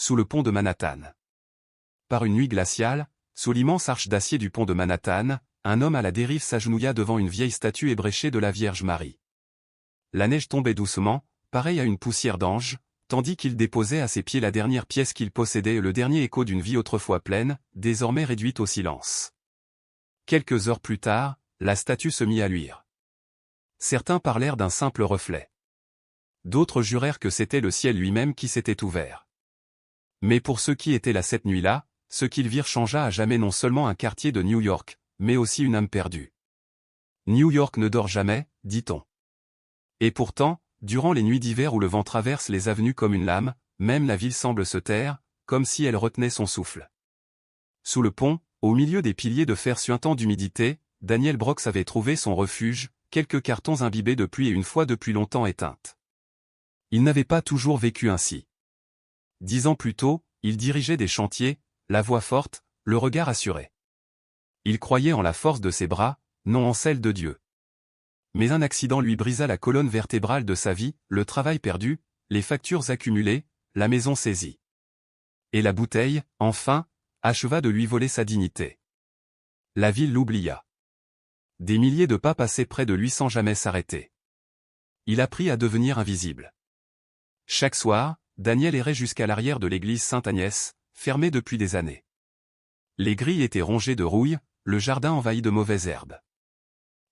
sous le pont de Manhattan. Par une nuit glaciale, sous l'immense arche d'acier du pont de Manhattan, un homme à la dérive s'agenouilla devant une vieille statue ébréchée de la Vierge Marie. La neige tombait doucement, pareille à une poussière d'ange, tandis qu'il déposait à ses pieds la dernière pièce qu'il possédait et le dernier écho d'une vie autrefois pleine, désormais réduite au silence. Quelques heures plus tard, la statue se mit à luire. Certains parlèrent d'un simple reflet. D'autres jurèrent que c'était le ciel lui-même qui s'était ouvert. Mais pour ceux qui étaient là cette nuit-là, ce qu'ils virent changea à jamais non seulement un quartier de New York, mais aussi une âme perdue. New York ne dort jamais, dit-on. Et pourtant, durant les nuits d'hiver où le vent traverse les avenues comme une lame, même la ville semble se taire, comme si elle retenait son souffle. Sous le pont, au milieu des piliers de fer suintant d'humidité, Daniel Brooks avait trouvé son refuge, quelques cartons imbibés de pluie et une foi depuis longtemps éteinte. Il n'avait pas toujours vécu ainsi. 10 ans plus tôt, il dirigeait des chantiers, la voix forte, le regard assuré. Il croyait en la force de ses bras, non en celle de Dieu. Mais un accident lui brisa la colonne vertébrale de sa vie, le travail perdu, les factures accumulées, la maison saisie. Et la bouteille, enfin, acheva de lui voler sa dignité. La ville l'oublia. Des milliers de pas passaient près de lui sans jamais s'arrêter. Il apprit à devenir invisible. Chaque soir, Daniel errait jusqu'à l'arrière de l'église Sainte-Agnès, fermée depuis des années. Les grilles étaient rongées de rouille, le jardin envahi de mauvaises herbes.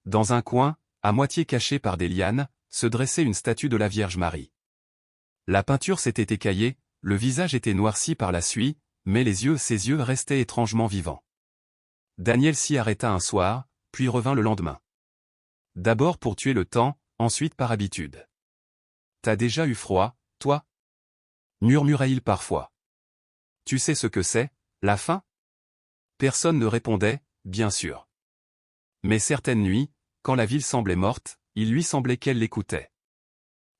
Dans un coin, à moitié caché par des lianes, se dressait une statue de la Vierge Marie. La peinture s'était écaillée, le visage était noirci par la suie, mais ses yeux restaient étrangement vivants. Daniel s'y arrêta un soir, puis revint le lendemain. D'abord pour tuer le temps, ensuite par habitude. « T'as déjà eu froid, toi » murmura-t-il parfois. « Tu sais ce que c'est, la faim » Personne ne répondait, bien sûr. Mais certaines nuits, quand la ville semblait morte, il lui semblait qu'elle l'écoutait.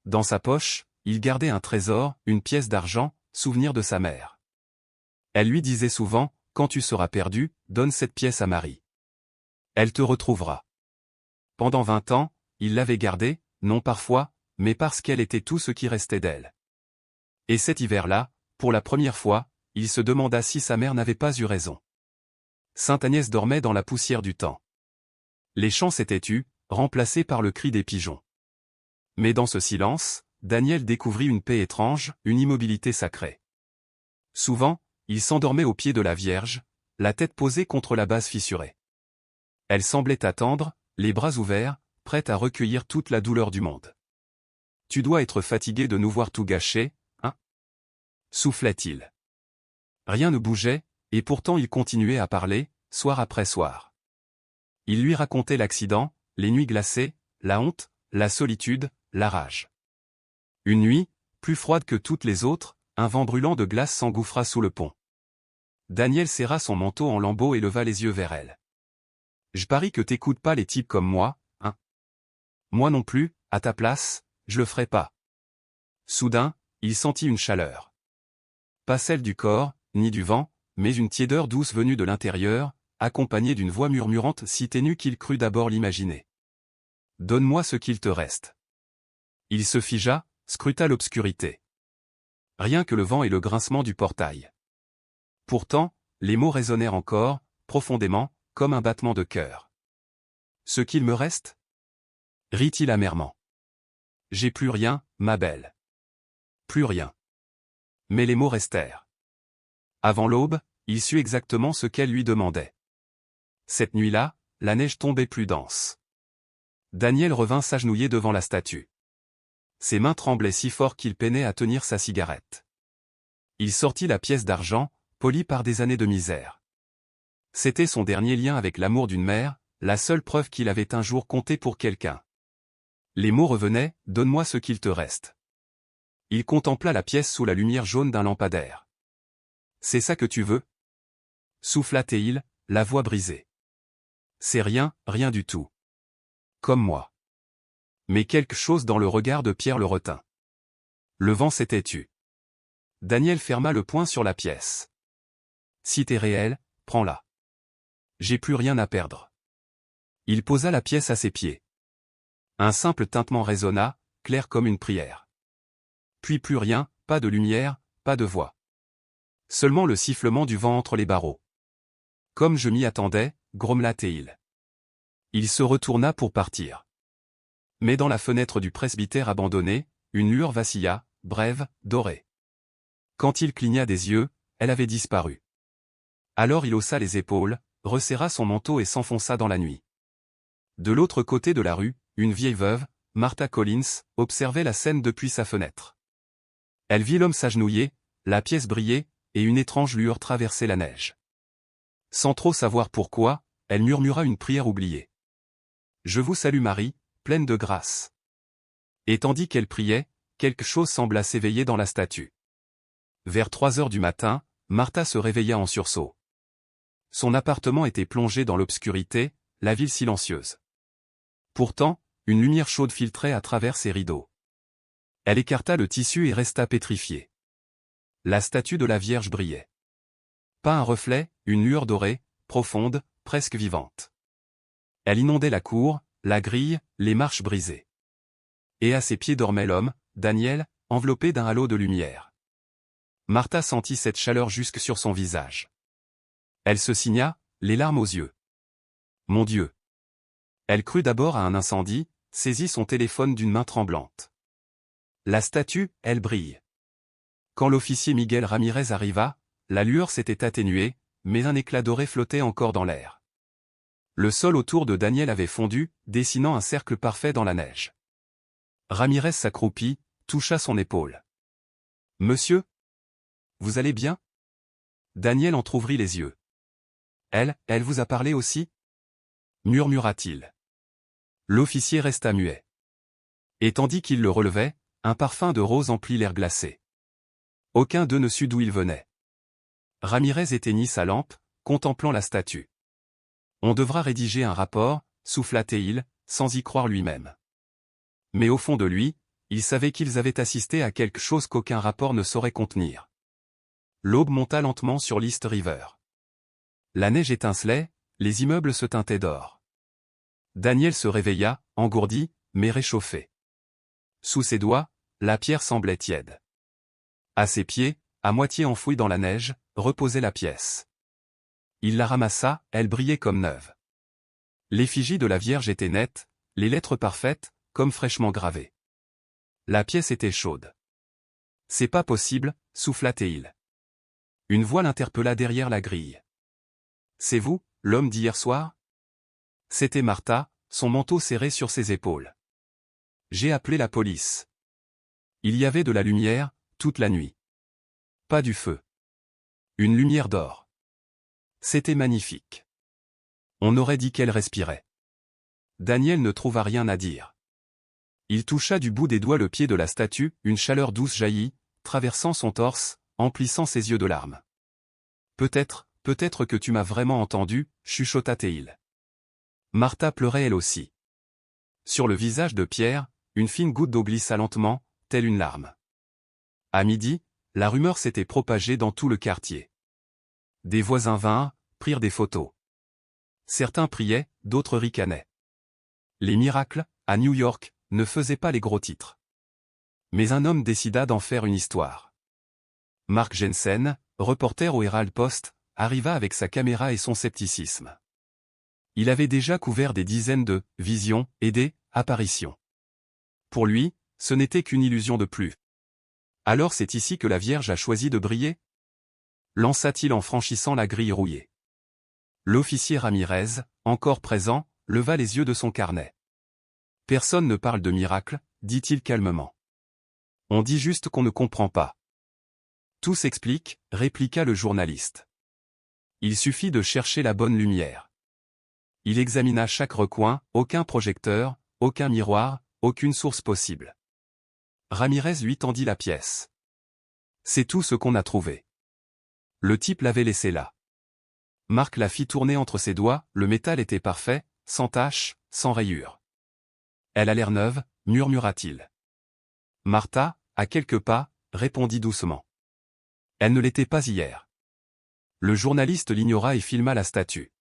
Dans sa poche, il gardait un trésor, une pièce d'argent, souvenir de sa mère. Elle lui disait souvent, « Quand tu seras perdu, donne cette pièce à Marie. Elle te retrouvera. » Pendant 20 ans, il l'avait gardée, non parfois, mais parce qu'elle était tout ce qui restait d'elle. Et cet hiver-là, pour la première fois, il se demanda si sa mère n'avait pas eu raison. Sainte-Agnès dormait dans la poussière du temps. Les champs s'étaient tus, remplacés par le cri des pigeons. Mais dans ce silence, Daniel découvrit une paix étrange, une immobilité sacrée. Souvent, il s'endormait au pied de la Vierge, la tête posée contre la base fissurée. Elle semblait attendre, les bras ouverts, prête à recueillir toute la douleur du monde. « Tu dois être fatigué de nous voir tout gâché, hein » soufflait-il. Rien ne bougeait, et pourtant il continuait à parler, soir après soir. Il lui racontait l'accident, les nuits glacées, la honte, la solitude, la rage. Une nuit, plus froide que toutes les autres, un vent brûlant de glace s'engouffra sous le pont. Daniel serra son manteau en lambeaux et leva les yeux vers elle. « Je parie que t'écoutes pas les types comme moi, hein ? Moi non plus, à ta place, je le ferais pas. » Soudain, il sentit une chaleur. Pas celle du corps, ni du vent, mais une tiédeur douce venue de l'intérieur, accompagnée d'une voix murmurante si ténue qu'il crut d'abord l'imaginer. « Donne-moi ce qu'il te reste. » Il se figea, scruta l'obscurité. Rien que le vent et le grincement du portail. Pourtant, les mots résonnèrent encore, profondément, comme un battement de cœur. « Ce qu'il me reste » rit-il amèrement. « J'ai plus rien, ma belle. Plus rien. » Mais les mots restèrent. Avant l'aube, il sut exactement ce qu'elle lui demandait. Cette nuit-là, la neige tombait plus dense. Daniel revint s'agenouiller devant la statue. Ses mains tremblaient si fort qu'il peinait à tenir sa cigarette. Il sortit la pièce d'argent, polie par des années de misère. C'était son dernier lien avec l'amour d'une mère, la seule preuve qu'il avait un jour compté pour quelqu'un. Les mots revenaient, « Donne-moi ce qu'il te reste. » Il contempla la pièce sous la lumière jaune d'un lampadaire. « C'est ça que tu veux » souffla-t-il, la voix brisée. « C'est rien, rien du tout. Comme moi. » Mais quelque chose dans le regard de Pierre le retint. Le vent s'était tu. Daniel ferma le poing sur la pièce. « Si t'es réel, prends-la. J'ai plus rien à perdre. » Il posa la pièce à ses pieds. Un simple tintement résonna, clair comme une prière. Puis plus rien, pas de lumière, pas de voix. Seulement le sifflement du vent entre les barreaux. Comme je m'y attendais, grommela Théil. Il se retourna pour partir. Mais dans la fenêtre du presbytère abandonné, une lueur vacilla, brève, dorée. Quand il cligna des yeux, elle avait disparu. Alors il haussa les épaules, resserra son manteau et s'enfonça dans la nuit. De l'autre côté de la rue, une vieille veuve, Martha Collins, observait la scène depuis sa fenêtre. Elle vit l'homme s'agenouiller, la pièce briller, et une étrange lueur traverser la neige. Sans trop savoir pourquoi, elle murmura une prière oubliée. « Je vous salue Marie, pleine de grâce. » Et tandis qu'elle priait, quelque chose sembla s'éveiller dans la statue. Vers 3 heures du matin, Martha se réveilla en sursaut. Son appartement était plongé dans l'obscurité, la ville silencieuse. Pourtant, une lumière chaude filtrait à travers ses rideaux. Elle écarta le tissu et resta pétrifiée. La statue de la Vierge brillait. Pas un reflet, une lueur dorée, profonde, presque vivante. Elle inondait la cour, la grille, les marches brisées. Et à ses pieds dormait l'homme, Daniel, enveloppé d'un halo de lumière. Martha sentit cette chaleur jusque sur son visage. Elle se signa, les larmes aux yeux. Mon Dieu! Elle crut d'abord à un incendie, saisit son téléphone d'une main tremblante. La statue, elle brille. Quand l'officier Miguel Ramirez arriva, la lueur s'était atténuée, mais un éclat doré flottait encore dans l'air. Le sol autour de Daniel avait fondu, dessinant un cercle parfait dans la neige. Ramirez s'accroupit, toucha son épaule. « Monsieur? Vous allez bien ?» Daniel entr'ouvrit les yeux. « Elle vous a parlé aussi ?» murmura-t-il. L'officier resta muet. Et tandis qu'il le relevait, un parfum de rose emplit l'air glacé. Aucun d'eux ne sut d'où il venait. Ramirez éteignit sa lampe, contemplant la statue. « On devra rédiger un rapport, » souffla Théil, sans y croire lui-même. Mais au fond de lui, il savait qu'ils avaient assisté à quelque chose qu'aucun rapport ne saurait contenir. L'aube monta lentement sur l'East River. La neige étincelait, les immeubles se teintaient d'or. Daniel se réveilla, engourdi, mais réchauffé. Sous ses doigts, la pierre semblait tiède. À ses pieds, à moitié enfouie dans la neige, reposait la pièce. Il la ramassa, elle brillait comme neuve. L'effigie de la Vierge était nette, les lettres parfaites, comme fraîchement gravées. La pièce était chaude. « C'est pas possible, » souffla Théil. Une voix l'interpella derrière la grille. « C'est vous, l'homme d'hier soir ?» C'était Martha, son manteau serré sur ses épaules. « J'ai appelé la police. » Il y avait de la lumière, toute la nuit. Pas du feu. Une lumière d'or. C'était magnifique. On aurait dit qu'elle respirait. Daniel ne trouva rien à dire. Il toucha du bout des doigts le pied de la statue, une chaleur douce jaillit, traversant son torse, emplissant ses yeux de larmes. « Peut-être que tu m'as vraiment entendu, » chuchota Théil. Martha pleurait elle aussi. Sur le visage de Pierre, une fine goutte d'eau glissa lentement, telle une larme. À midi, la rumeur s'était propagée dans tout le quartier. Des voisins vinrent, prirent des photos. Certains priaient, d'autres ricanaient. Les miracles, à New York, ne faisaient pas les gros titres. Mais un homme décida d'en faire une histoire. Mark Jensen, reporter au Herald Post, arriva avec sa caméra et son scepticisme. Il avait déjà couvert des dizaines de « visions » et des « apparitions ». Pour lui, ce n'était qu'une illusion de plus. Alors c'est ici que la Vierge a choisi de briller? Lança-t-il en franchissant la grille rouillée. L'officier Ramirez, encore présent, leva les yeux de son carnet. « Personne ne parle de miracle, » dit-il calmement. « On dit juste qu'on ne comprend pas. » « Tout s'explique, » répliqua le journaliste. « Il suffit de chercher la bonne lumière. » Il examina chaque recoin, aucun projecteur, aucun miroir, aucune source possible. Ramirez lui tendit la pièce. « C'est tout ce qu'on a trouvé. » Le type l'avait laissé là. Marc la fit tourner entre ses doigts, le métal était parfait, sans tache, sans rayure. « Elle a l'air neuve, » murmura-t-il. Martha, à quelques pas, répondit doucement. Elle ne l'était pas hier. Le journaliste l'ignora et filma la statue.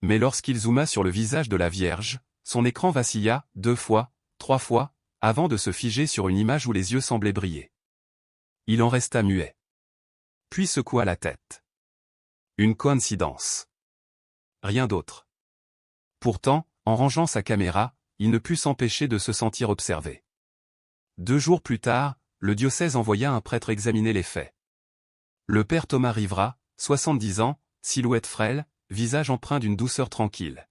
Mais lorsqu'il zooma sur le visage de la Vierge, son écran vacilla, 2 fois, 3 fois, avant de se figer sur une image où les yeux semblaient briller. Il en resta muet. puis secoua la tête. Une coïncidence. Rien d'autre. Pourtant, en rangeant sa caméra, il ne put s'empêcher de se sentir observé. 2 jours plus tard, le diocèse envoya un prêtre examiner les faits. Le père Thomas Rivera, 70 ans, silhouette frêle, visage empreint d'une douceur tranquille.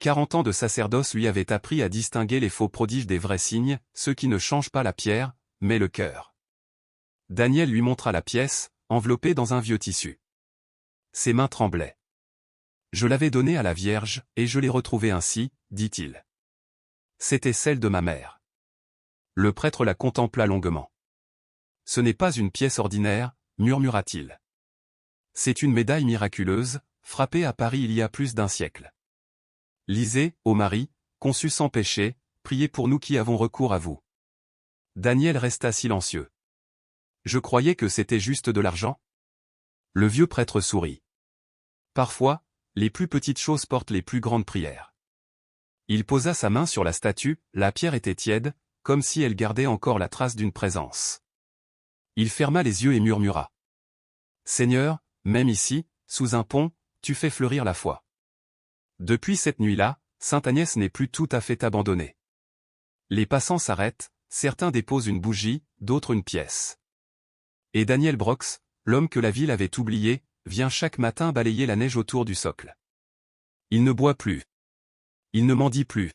40 ans de sacerdoce lui avaient appris à distinguer les faux prodiges des vrais signes, ceux qui ne changent pas la pierre, mais le cœur. Daniel lui montra la pièce, enveloppée dans un vieux tissu. Ses mains tremblaient. « Je l'avais donnée à la Vierge, et je l'ai retrouvée ainsi, » dit-il. C'était celle de ma mère. Le prêtre la contempla longuement. « Ce n'est pas une pièce ordinaire, » murmura-t-il. « C'est une médaille miraculeuse, frappée à Paris il y a plus d'1 siècle. Lisez, ô Marie, conçue sans péché, priez pour nous qui avons recours à vous. » Daniel resta silencieux. « Je croyais que c'était juste de l'argent. » Le vieux prêtre sourit. « Parfois, les plus petites choses portent les plus grandes prières. » Il posa sa main sur la statue, la pierre était tiède, comme si elle gardait encore la trace d'une présence. Il ferma les yeux et murmura. « Seigneur, même ici, sous un pont, tu fais fleurir la foi. » Depuis cette nuit-là, Sainte Agnès n'est plus tout à fait abandonnée. Les passants s'arrêtent, certains déposent une bougie, d'autres une pièce. Et Daniel Brox, l'homme que la ville avait oublié, vient chaque matin balayer la neige autour du socle. Il ne boit plus. Il ne mendie plus.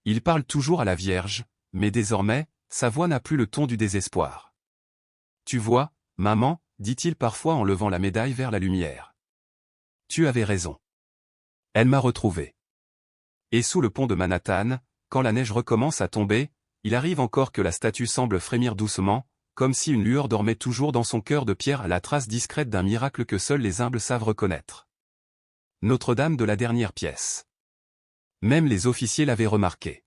Il parle toujours à la Vierge, mais désormais, sa voix n'a plus le ton du désespoir. « Tu vois, maman, dit-il parfois en levant la médaille vers la lumière. Tu avais raison. Elle m'a retrouvé. » Et sous le pont de Manhattan, quand la neige recommence à tomber, il arrive encore que la statue semble frémir doucement, comme si une lueur dormait toujours dans son cœur de pierre à la trace discrète d'un miracle que seuls les humbles savent reconnaître. Notre-Dame de la dernière pièce. Même les officiers l'avaient remarqué.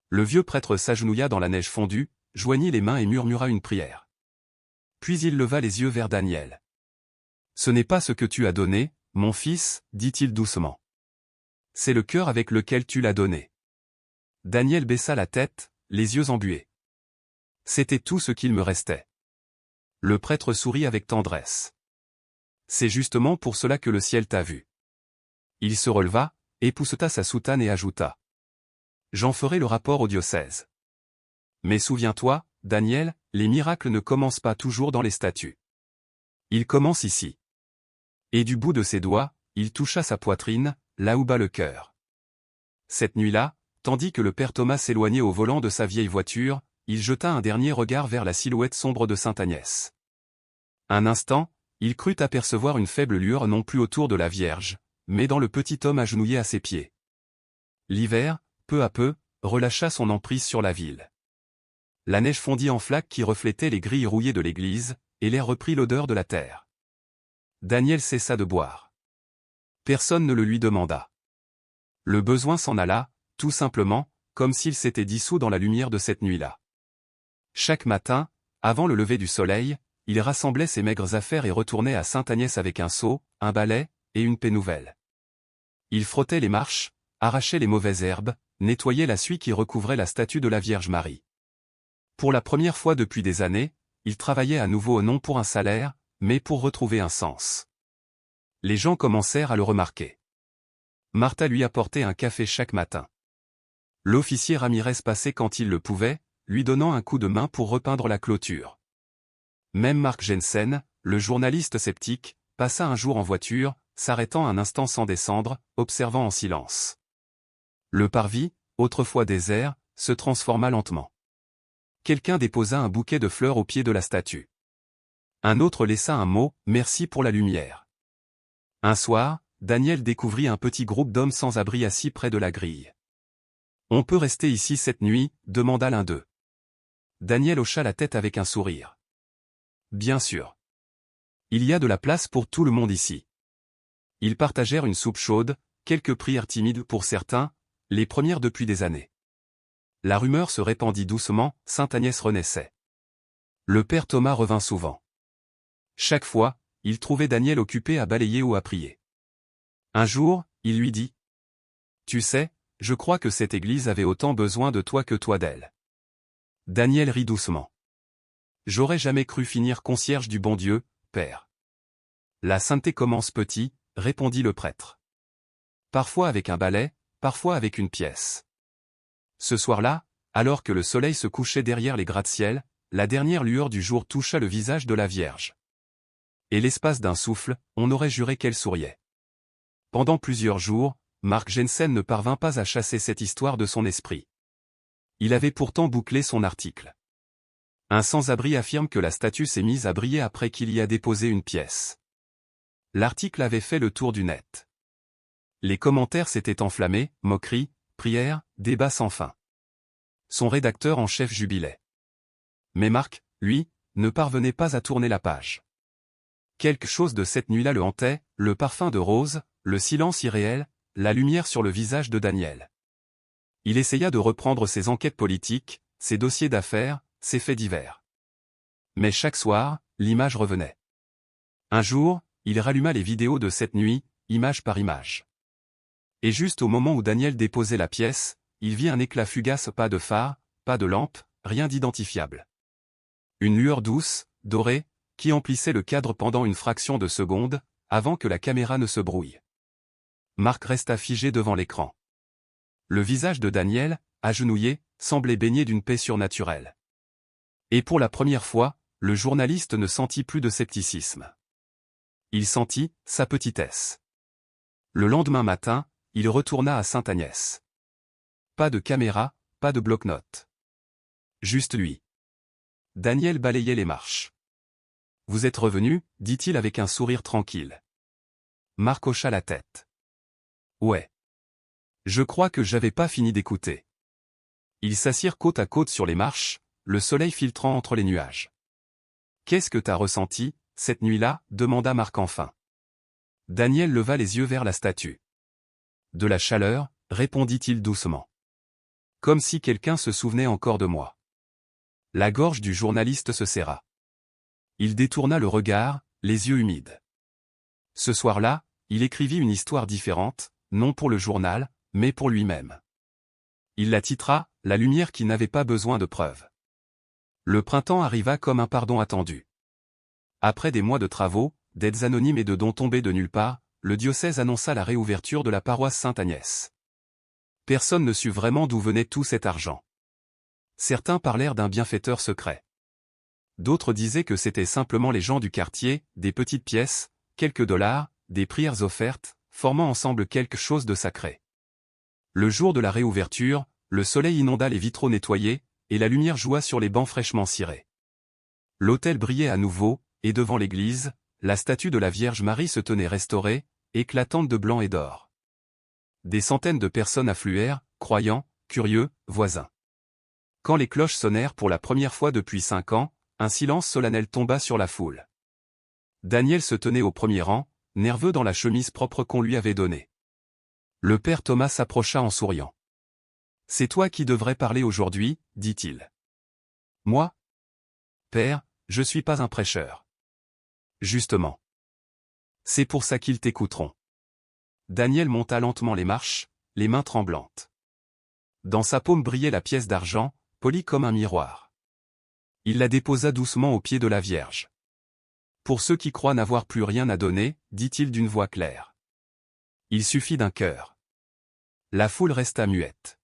Le vieux prêtre s'agenouilla dans la neige fondue, joignit les mains et murmura une prière. Puis il leva les yeux vers Daniel. « Ce n'est pas ce que tu as donné, mon fils, dit-il doucement. C'est le cœur avec lequel tu l'as donné. » Daniel baissa la tête, les yeux embués. « C'était tout ce qu'il me restait. » Le prêtre sourit avec tendresse. « C'est justement pour cela que le ciel t'a vu. » Il se releva, épousseta sa soutane et ajouta. « J'en ferai le rapport au diocèse. Mais souviens-toi, Daniel, les miracles ne commencent pas toujours dans les statues. Ils commencent ici. » Et du bout de ses doigts, il toucha sa poitrine, là où bat le cœur. Cette nuit-là, tandis que le père Thomas s'éloignait au volant de sa vieille voiture, il jeta un dernier regard vers la silhouette sombre de Sainte Agnès. Un instant, il crut apercevoir une faible lueur non plus autour de la Vierge, mais dans le petit homme agenouillé à ses pieds. L'hiver, peu à peu, relâcha son emprise sur la ville. La neige fondit en flaques qui reflétaient les grilles rouillées de l'église, et l'air reprit l'odeur de la terre. Daniel cessa de boire. Personne ne le lui demanda. Le besoin s'en alla, tout simplement, comme s'il s'était dissous dans la lumière de cette nuit-là. Chaque matin, avant le lever du soleil, il rassemblait ses maigres affaires et retournait à Sainte Agnès avec un seau, un balai, et une paix nouvelle. Il frottait les marches, arrachait les mauvaises herbes, nettoyait la suie qui recouvrait la statue de la Vierge Marie. Pour la première fois depuis des années, il travaillait à nouveau non pour un salaire, mais pour retrouver un sens. Les gens commencèrent à le remarquer. Martha lui apportait un café chaque matin. L'officier Ramirez passait quand il le pouvait, lui donnant un coup de main pour repeindre la clôture. Même Mark Jensen, le journaliste sceptique, passa un jour en voiture, s'arrêtant un instant sans descendre, observant en silence. Le parvis, autrefois désert, se transforma lentement. Quelqu'un déposa un bouquet de fleurs au pied de la statue. Un autre laissa un mot, « Merci pour la lumière ». Un soir, Daniel découvrit un petit groupe d'hommes sans abri assis près de la grille. « On peut rester ici cette nuit ?» demanda l'un d'eux. Daniel hocha la tête avec un sourire. « Bien sûr. Il y a de la place pour tout le monde ici. » Ils partagèrent une soupe chaude, quelques prières timides pour certains, les premières depuis des années. La rumeur se répandit doucement, Sainte Agnès renaissait. Le père Thomas revint souvent. Chaque fois, il trouvait Daniel occupé à balayer ou à prier. Un jour, il lui dit : « Tu sais, je crois que cette église avait autant besoin de toi que toi d'elle. » Daniel rit doucement. « J'aurais jamais cru finir concierge du bon Dieu, père. La sainteté commence petit, répondit le prêtre. Parfois avec un balai, parfois avec une pièce. Ce soir-là, alors que le soleil se couchait derrière les gratte-ciel, la dernière lueur du jour toucha le visage de la Vierge. Et l'espace d'un souffle, on aurait juré qu'elle souriait. Pendant plusieurs jours, Mark Jensen ne parvint pas à chasser cette histoire de son esprit. Il avait pourtant bouclé son article. Un sans-abri affirme que la statue s'est mise à briller après qu'il y a déposé une pièce. L'article avait fait le tour du net. Les commentaires s'étaient enflammés, moqueries, prières, débats sans fin. Son rédacteur en chef jubilait. Mais Mark, lui, ne parvenait pas à tourner la page. Quelque chose de cette nuit-là le hantait, le parfum de rose, le silence irréel, la lumière sur le visage de Daniel. Il essaya de reprendre ses enquêtes politiques, ses dossiers d'affaires, ses faits divers. Mais chaque soir, l'image revenait. Un jour, il ralluma les vidéos de cette nuit, image par image. Et juste au moment où Daniel déposait la pièce, il vit un éclat fugace, pas de phare, pas de lampe, rien d'identifiable. Une lueur douce, dorée, qui emplissait le cadre pendant une fraction de seconde, avant que la caméra ne se brouille. Mark resta figé devant l'écran. Le visage de Daniel, agenouillé, semblait baigné d'une paix surnaturelle. Et pour la première fois, le journaliste ne sentit plus de scepticisme. Il sentit sa petitesse. Le lendemain matin, il retourna à Sainte-Agnès. Pas de caméra, pas de bloc-notes. Juste lui. Daniel balayait les marches. « Vous êtes revenu » dit-il avec un sourire tranquille. Mark hocha la tête. « Ouais. Je crois que j'avais pas fini d'écouter. » Ils s'assirent côte à côte sur les marches, le soleil filtrant entre les nuages. « Qu'est-ce que t'as ressenti, cette nuit-là » demanda Mark enfin. Daniel leva les yeux vers la statue. « De la chaleur » répondit-il doucement. « Comme si quelqu'un se souvenait encore de moi. » La gorge du journaliste se serra. Il détourna le regard, les yeux humides. Ce soir-là, il écrivit une histoire différente, non pour le journal, mais pour lui-même. Il la titra « La lumière qui n'avait pas besoin de preuves ». Le printemps arriva comme un pardon attendu. Après des mois de travaux, d'aides anonymes et de dons tombés de nulle part, le diocèse annonça la réouverture de la paroisse Sainte-Agnès. Personne ne sut vraiment d'où venait tout cet argent. Certains parlèrent d'un bienfaiteur secret. D'autres disaient que c'était simplement les gens du quartier, des petites pièces, quelques dollars, des prières offertes, formant ensemble quelque chose de sacré. Le jour de la réouverture, le soleil inonda les vitraux nettoyés, et la lumière joua sur les bancs fraîchement cirés. L'autel brillait à nouveau, et devant l'église, la statue de la Vierge Marie se tenait restaurée, éclatante de blanc et d'or. Des centaines de personnes affluèrent, croyants, curieux, voisins. Quand les cloches sonnèrent pour la première fois depuis 5 ans, un silence solennel tomba sur la foule. Daniel se tenait au premier rang, nerveux dans la chemise propre qu'on lui avait donnée. Le père Thomas s'approcha en souriant. « C'est toi qui devrais parler aujourd'hui, dit-il. »« Moi ? Père, je suis pas un prêcheur. »« Justement. C'est pour ça qu'ils t'écouteront. » Daniel monta lentement les marches, les mains tremblantes. Dans sa paume brillait la pièce d'argent, polie comme un miroir. Il la déposa doucement aux pieds de la Vierge. « Pour ceux qui croient n'avoir plus rien à donner, dit-il d'une voix claire. Il suffit d'un cœur. » La foule resta muette.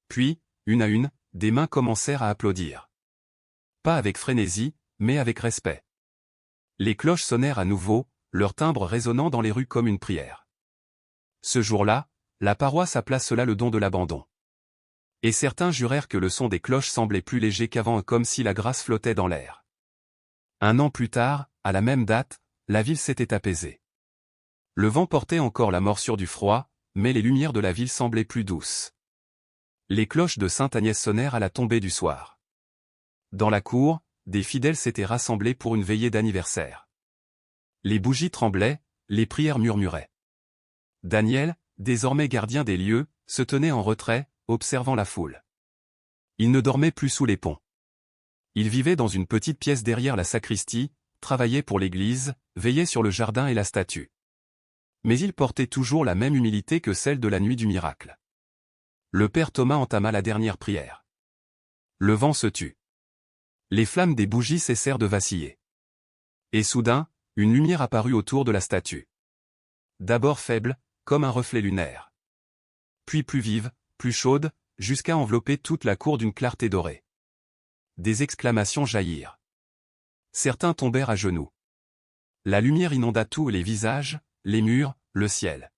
Puis, une à une, des mains commencèrent à applaudir. Pas avec frénésie, mais avec respect. Les cloches sonnèrent à nouveau, leur timbre résonnant dans les rues comme une prière. Ce jour-là, la paroisse appela cela le don de l'abandon. Et certains jurèrent que le son des cloches semblait plus léger qu'avant, comme si la grâce flottait dans l'air. 1 an plus tard, à la même date, la ville s'était apaisée. Le vent portait encore la morsure du froid, mais les lumières de la ville semblaient plus douces. Les cloches de Sainte-Agnès sonnèrent à la tombée du soir. Dans la cour, des fidèles s'étaient rassemblés pour une veillée d'anniversaire. Les bougies tremblaient, les prières murmuraient. Daniel, désormais gardien des lieux, se tenait en retrait, observant la foule. Il ne dormait plus sous les ponts. Il vivait dans une petite pièce derrière la sacristie, travaillait pour l'église, veillait sur le jardin et la statue. Mais il portait toujours la même humilité que celle de la nuit du miracle. Le père Thomas entama la dernière prière. Le vent se tut. Les flammes des bougies cessèrent de vaciller. Et soudain, une lumière apparut autour de la statue. D'abord faible, comme un reflet lunaire. Puis plus vive, plus chaude, jusqu'à envelopper toute la cour d'une clarté dorée. Des exclamations jaillirent. Certains tombèrent à genoux. La lumière inonda tous les visages, les murs, le ciel.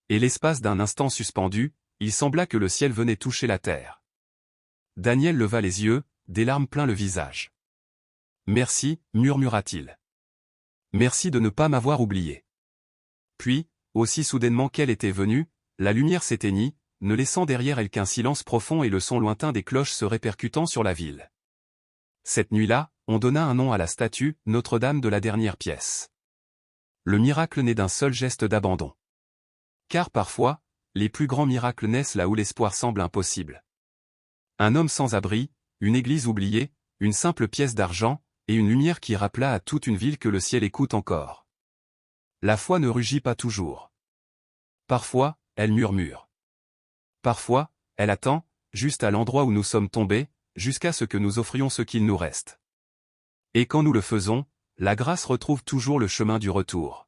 Et l'espace d'un instant suspendu, il sembla que le ciel venait toucher la terre. Daniel leva les yeux, des larmes plein le visage. « Merci, murmura-t-il. Merci de ne pas m'avoir oublié. » Puis, aussi soudainement qu'elle était venue, la lumière s'éteignit, ne laissant derrière elle qu'un silence profond et le son lointain des cloches se répercutant sur la ville. Cette nuit-là, on donna un nom à la statue, Notre-Dame de la dernière pièce. Le miracle naît d'un seul geste d'abandon. Car parfois, les plus grands miracles naissent là où l'espoir semble impossible. Un homme sans abri, une église oubliée, une simple pièce d'argent, et une lumière qui rappela à toute une ville que le ciel écoute encore. La foi ne rugit pas toujours. Parfois, elle murmure. Parfois, elle attend, juste à l'endroit où nous sommes tombés, jusqu'à ce que nous offrions ce qu'il nous reste. Et quand nous le faisons, la grâce retrouve toujours le chemin du retour.